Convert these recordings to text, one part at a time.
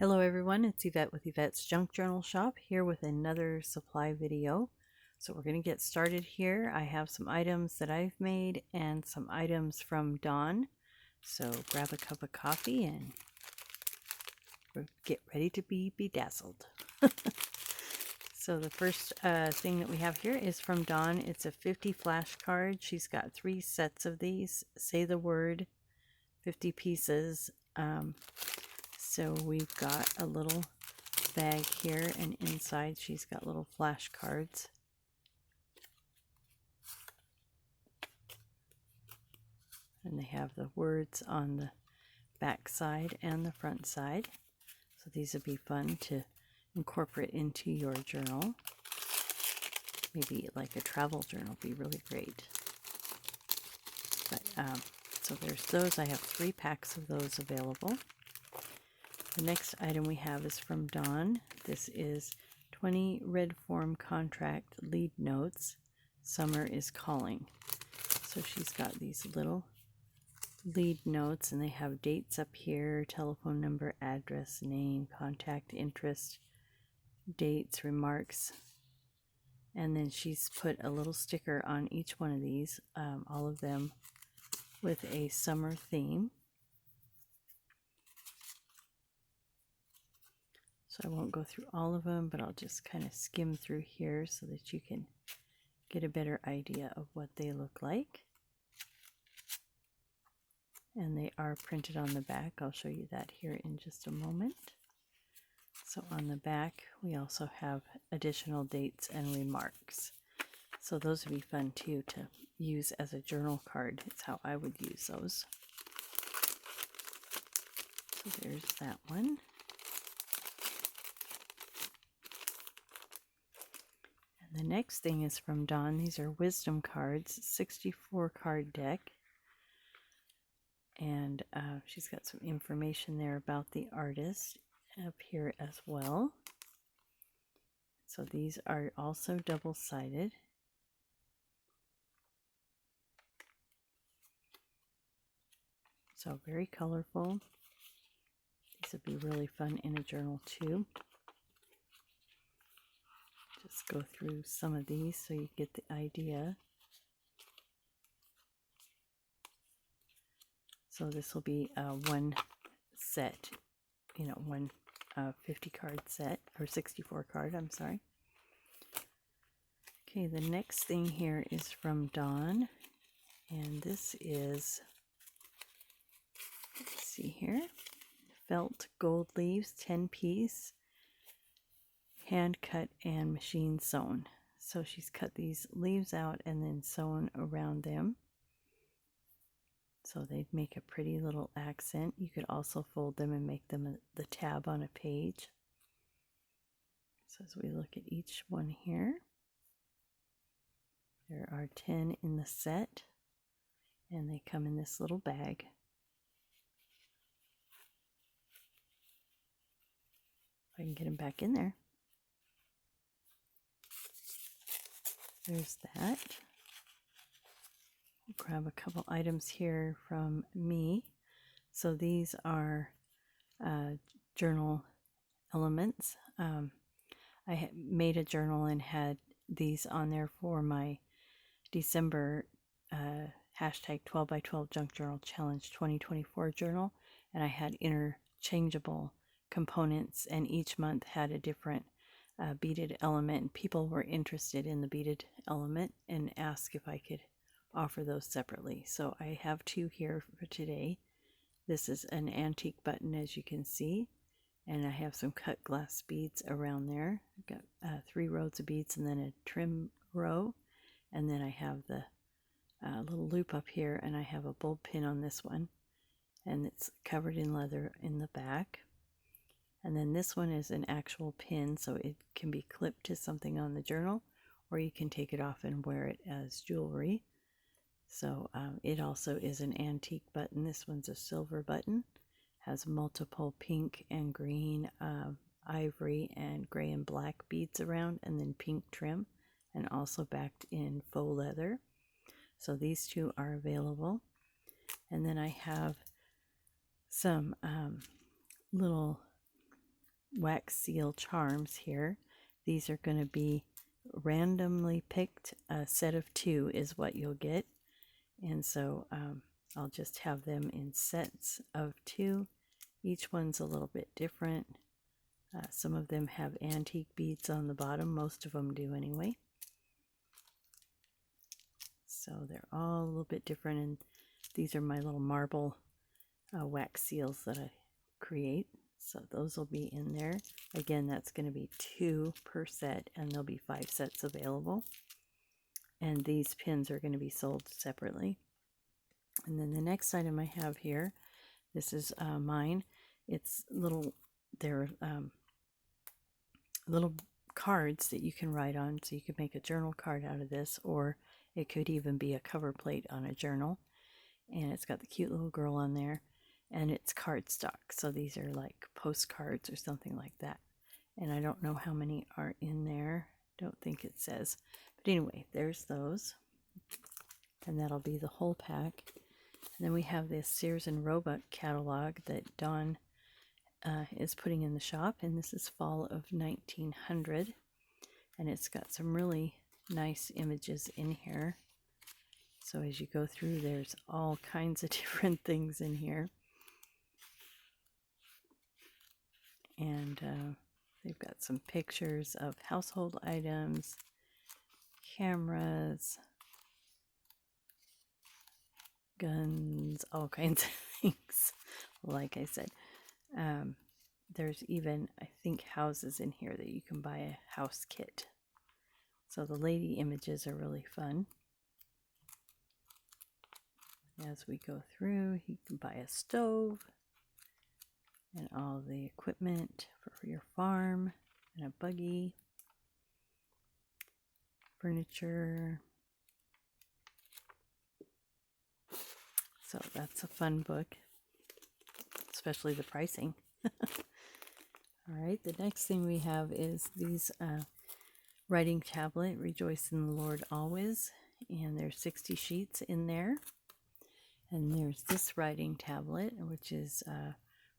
Hello everyone, it's Yvette with Yvette's Junk Journal Shop here with another supply video. So we're going to get started here. I have some items that I've made and some items from Dawn. So grab a cup of coffee and get ready to be bedazzled. So the first thing that we have here is from Dawn. It's a 50 flashcard. She's got 3 sets of these. Say the word, 50 pieces. So we've got a little bag here, and inside she's got little flashcards. And they have the words on the back side and the front side. So these would be fun to incorporate into your journal. Maybe like a travel journal would be really great. But so there's those. I have 3 packs of those available. The next item we have is from Dawn. This is 20 red form contract lead notes. Summer is calling. So she's got these little lead notes, and they have dates up here, telephone number, address, name, contact, interest, dates, remarks. And then she's put a little sticker on each one of these, all of them with a summer theme. So I won't go through all of them, but I'll just kind of skim through here so that you can get a better idea of what they look like. And they are printed on the back. I'll show you that here in just a moment. So on the back, we also have additional dates and remarks. So those would be fun too to use as a journal card. It's how I would use those. So there's that one. The next thing is from Dawn. These are wisdom cards, 64 card deck. And she's got some information there about the artist up here as well. So these are also double-sided. So very colorful. These would be really fun in a journal too. Just go through some of these so you get the idea. So this will be one set, one 50 card set, or 64 card, I'm sorry. Okay, the next thing here is from Dawn, and this is, let's see here, felt gold leaves, 10 piece. Hand cut and machine sewn. So she's cut these leaves out and then sewn around them. So they'd make a pretty little accent. You could also fold them and make them the tab on a page. So as we look at each one here, there are 10 in the set, and they come in this little bag. If I can get them back in there. There's that. I'll grab a couple items here from me. So these are journal elements. I made a journal and had these on there for my December hashtag 12 by 12 Junk Journal Challenge 2024 journal. And I had interchangeable components, and each month had a different beaded element. People were interested in the beaded element and asked if I could offer those separately. So I have 2 here for today. This is an antique button, as you can see, and I have some cut glass beads around there. I've got 3 rows of beads and then a trim row, and then I have the little loop up here, and I have a bulb pin on this one, and it's covered in leather in the back. And then this one is an actual pin, so it can be clipped to something on the journal, or you can take it off and wear it as jewelry. So it also is an antique button. This one's a silver button, has multiple pink and green, ivory and gray and black beads around, and then pink trim, and also backed in faux leather. So these 2 are available. And then I have some little wax seal charms here. These are going to be randomly picked. A set of 2 is what you'll get. And so I'll just have them in sets of 2. Each one's a little bit different. Some of them have antique beads on the bottom. Most of them do anyway. So they're all a little bit different. And these are my little marble wax seals that I create. So those will be in there. Again, that's going to be 2 per set, and there'll be 5 sets available. And these pins are going to be sold separately. And then the next item I have here, this is mine. It's they're little cards that you can write on. So you could make a journal card out of this, or it could even be a cover plate on a journal. And it's got the cute little girl on there. And it's cardstock, so these are like postcards or something like that. And I don't know how many are in there. Don't think it says. But anyway, there's those. And that'll be the whole pack. And then we have this Sears and Roebuck catalog that Dawn is putting in the shop. And this is fall of 1900. And it's got some really nice images in here. So as you go through, there's all kinds of different things in here. And they've got some pictures of household items, cameras, guns, all kinds of things. Like I said, there's even, I think, houses in here that you can buy a house kit. So the lady images are really fun. As we go through, you can buy a stove and all the equipment for your farm, and a buggy, furniture. So that's a fun book, especially the pricing. All right, the next thing we have is these writing tablet, Rejoice in the Lord Always, and there's 60 sheets in there. And there's this writing tablet, which is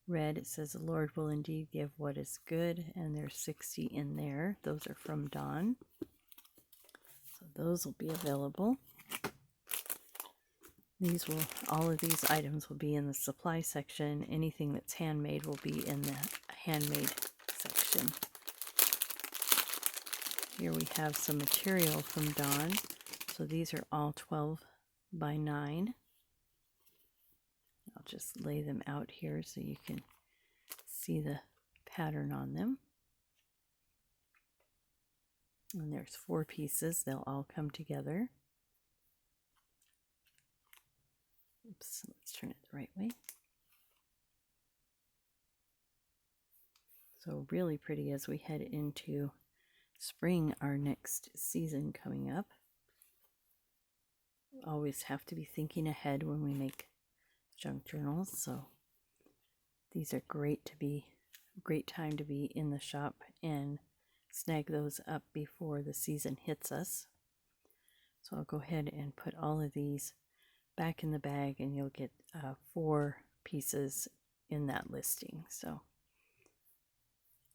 red. It says, the Lord will indeed give what is good, and there's 60 in there. Those are from Dawn. So those will be available. All of these items will be in the supply section. Anything that's handmade will be in the handmade section. Here we have some material from Dawn. So these are all 12 by 9. I'll just lay them out here so you can see the pattern on them. And there's 4 pieces. They'll all come together. Oops, let's turn it the right way. So really pretty as we head into spring, our next season coming up. Always have to be thinking ahead when we make junk journals, so these are great time to be in the shop and snag those up before the season hits us. So I'll go ahead and put all of these back in the bag, and you'll get 4 pieces in that listing. So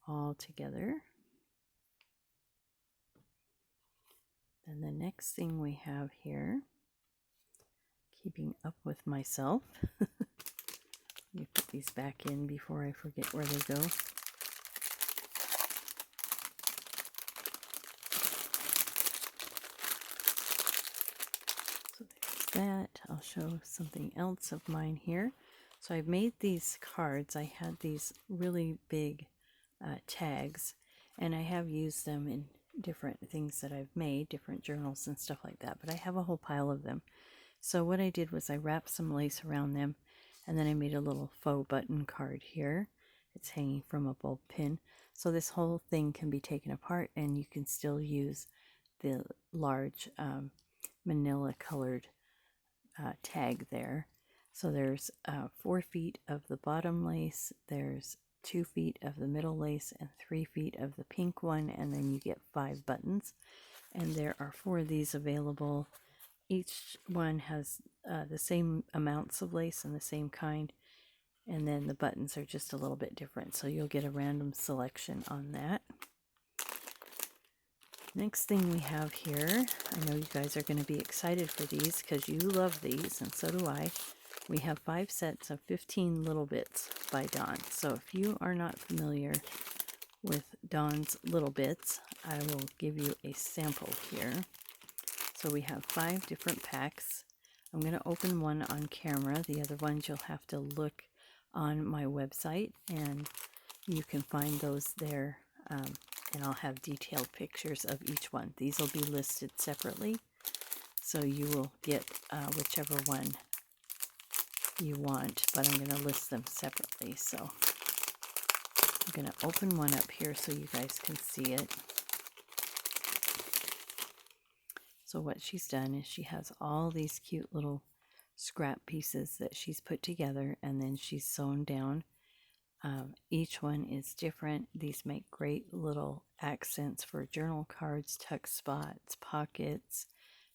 all together. And the next thing we have here, keeping up with myself. Let me put these back in before I forget where they go. So there's that. I'll show something else of mine here. So I've made these cards. I had these really big tags, and I have used them in different things that I've made, different journals and stuff like that, but I have a whole pile of them. So what I did was I wrapped some lace around them, and then I made a little faux button card here. It's hanging from a bulb pin. So this whole thing can be taken apart, and you can still use the large manila colored tag there. So there's 4 feet of the bottom lace, there's 2 feet of the middle lace, and 3 feet of the pink one, and then you get 5 buttons. And there are 4 of these available. Each one has the same amounts of lace and the same kind, And then the buttons are just a little bit different, so you'll get a random selection on that. Next thing we have here, I know you guys are going to be excited for these because you love these, and so do I. We have 5 sets of 15 Little Bits by Dawn. So if you are not familiar with Dawn's Little Bits, I will give you a sample here. So we have 5 different packs. I'm going to open one on camera. The other ones you'll have to look on my website, and you can find those there. And I'll have detailed pictures of each one. These will be listed separately, so you will get whichever one you want, but I'm going to list them separately. So I'm going to open one up here so you guys can see it. So what she's done is she has all these cute little scrap pieces that she's put together, and then she's sewn down. Each one is different. These make great little accents for journal cards, tuck spots, pockets,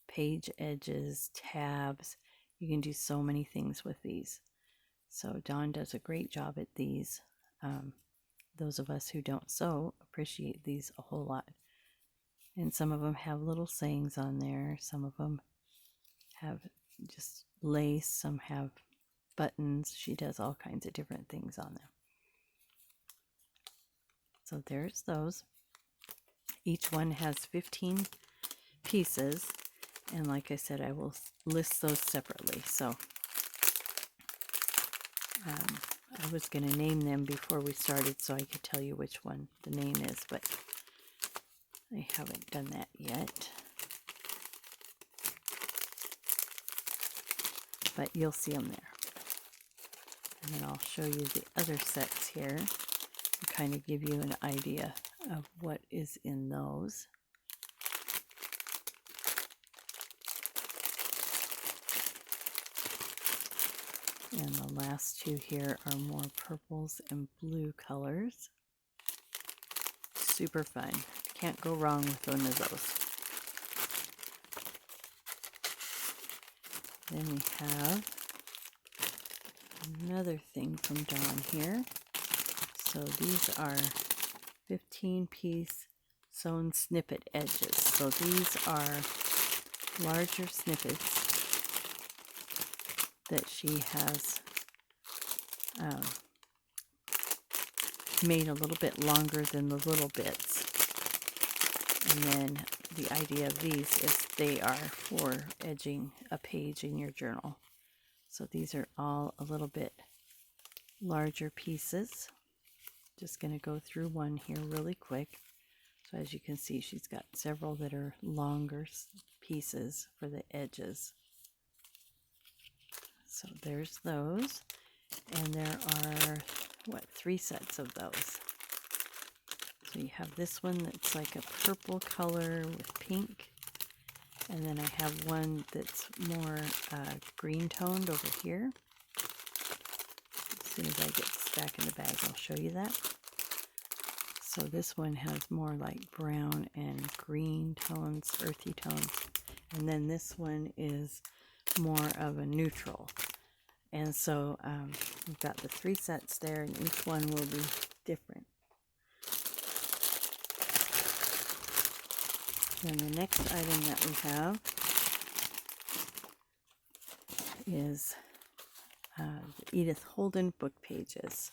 page edges, tabs. You can do so many things with these. So Dawn does a great job at these. Those of us who don't sew appreciate these a whole lot. And some of them have little sayings on there. Some of them have just lace. Some have buttons. She does all kinds of different things on them. So there's those. Each one has 15 pieces, and like I said, I will list those separately. So I was going to name them before we started so I could tell you which one the name is, but I haven't done that yet. But you'll see them there. And then I'll show you the other sets here. Kind of give you an idea of what is in those. And the last 2 here are more purples and blue colors. Super fun. Can't go wrong with one of those. Then we have another thing from Dawn here. So these are 15-piece sewn snippet edges. So these are larger snippets that she has made a little bit longer than the little bits. And then the idea of these is they are for edging a page in your journal. So these are all a little bit larger pieces. Just going to go through one here really quick. So as you can see, she's got several that are longer pieces for the edges. So there's those. And there are, 3 sets of those. So you have this one that's like a purple color with pink. And then I have one that's more green toned over here. As soon as I get this back in the bag, I'll show you that. So this one has more like brown and green tones, earthy tones. And then this one is more of a neutral. And so we've got the 3 sets there, and each one will be different. Then the next item that we have is the Edith Holden book pages.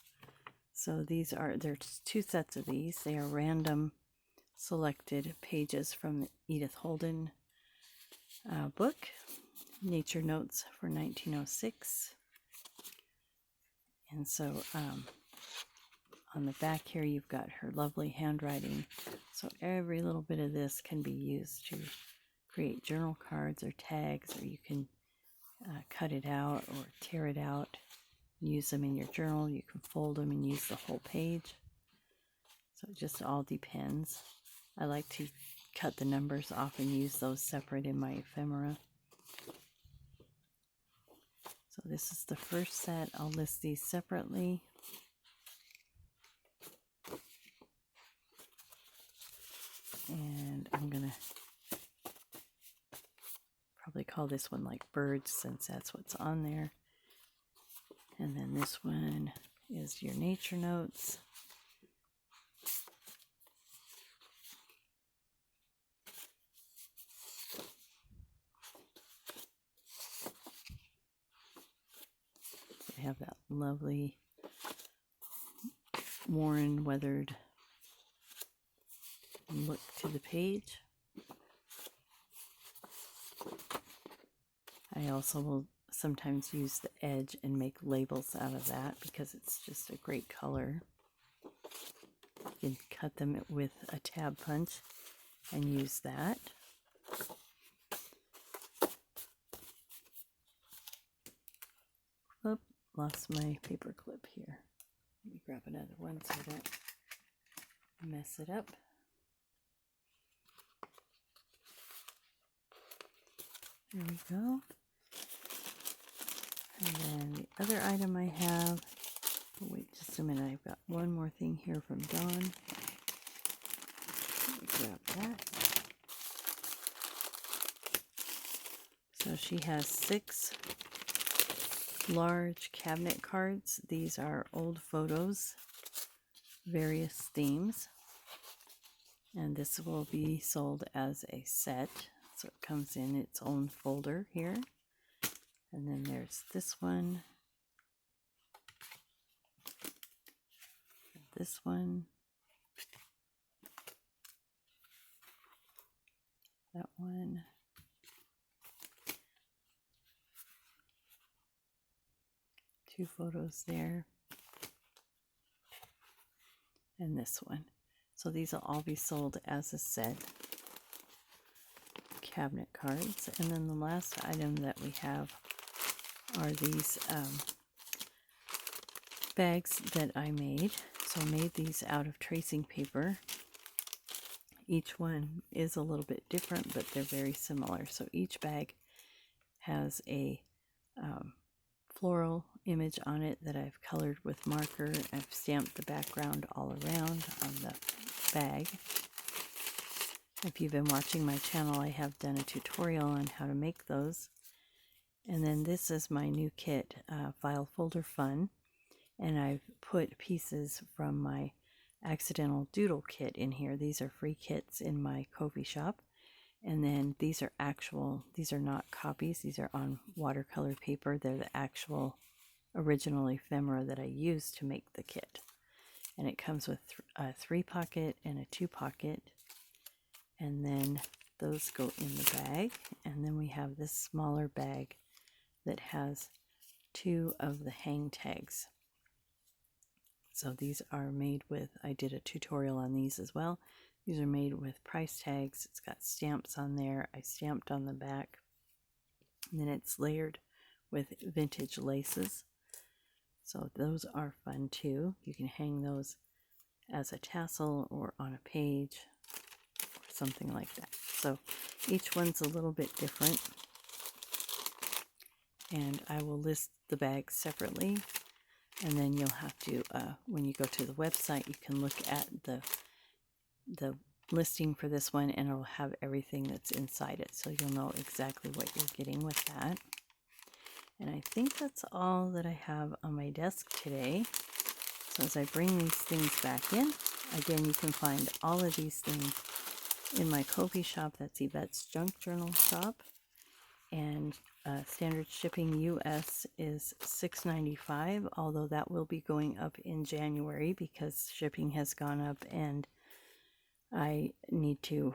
So there's 2 sets of these. They are random selected pages from the Edith Holden book, Nature Notes for 1906. And so on the back here, you've got her lovely handwriting. So every little bit of this can be used to create journal cards or tags, or you can cut it out or tear it out, use them in your journal. You can fold them and use the whole page. So it just all depends. I like to cut the numbers off and use those separate in my ephemera. So this is the first set. I'll list these separately. And I'm going to probably call this one like birds, since that's what's on there. And then this one is your nature notes. They have that lovely worn, weathered look to the page. I also will sometimes use the edge and make labels out of that because it's just a great color. You can cut them with a tab punch and use that. Oop, lost my paper clip here. Let me grab another one so I don't mess it up. There we go. And then the other item I have, oh wait just a minute, I've got one more thing here from Dawn. Let me grab that. So she has 6 large cabinet cards. These are old photos, various themes. And this will be sold as a set. So it comes in its own folder here. And then there's this one. This one. That one. Two photos there. And this one. So these will all be sold as a set. Cabinet cards. And then the last item that we have are these bags that I made. So I made these out of tracing paper. Each one is a little bit different, but they're very similar. So each bag has a floral image on it that I've colored with marker. I've stamped the background all around on the bag. If you've been watching my channel, I have done a tutorial on how to make those. And then this is my new kit, File Folder Fun. And I've put pieces from my accidental doodle kit in here. These are free kits in my Ko-fi shop. And then these are these are not copies. These are on watercolor paper. They're the actual original ephemera that I used to make the kit. And it comes with a 3-pocket and a 2-pocket. And then those go in the bag. And then we have this smaller bag that has 2 of the hang tags. So these are made with, I did a tutorial on these as well. These are made with price tags. It's got stamps on there. I stamped on the back. And then it's layered with vintage laces. So those are fun too. You can hang those as a tassel or on a page or something like that. So each one's a little bit different. And I will list the bags separately. And then you'll have to, when you go to the website, you can look at the listing for this one, and it'll have everything that's inside it. So you'll know exactly what you're getting with that. And I think that's all that I have on my desk today. So as I bring these things back in, again, you can find all of these things in my Ko-fi shop. That's Yvette's Junk Journal shop. And standard shipping US is $6.95, although that will be going up in January because shipping has gone up and I need to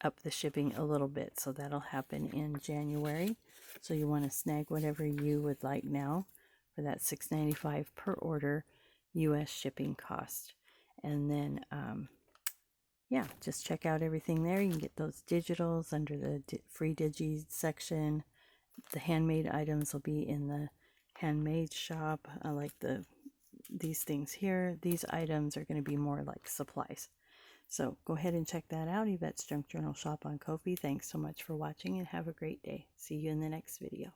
up the shipping a little bit. So that'll happen in January. So you want to snag whatever you would like now for that $6.95 per order US shipping cost. And then yeah, just check out everything there. You can get those digitals under the free digi section. The handmade items will be in the handmade shop. I like these things here. These items are going to be more like supplies. So go ahead and check that out. Yvette's Junk Journal shop on Ko-fi. Thanks so much for watching and have a great day. See you in the next video.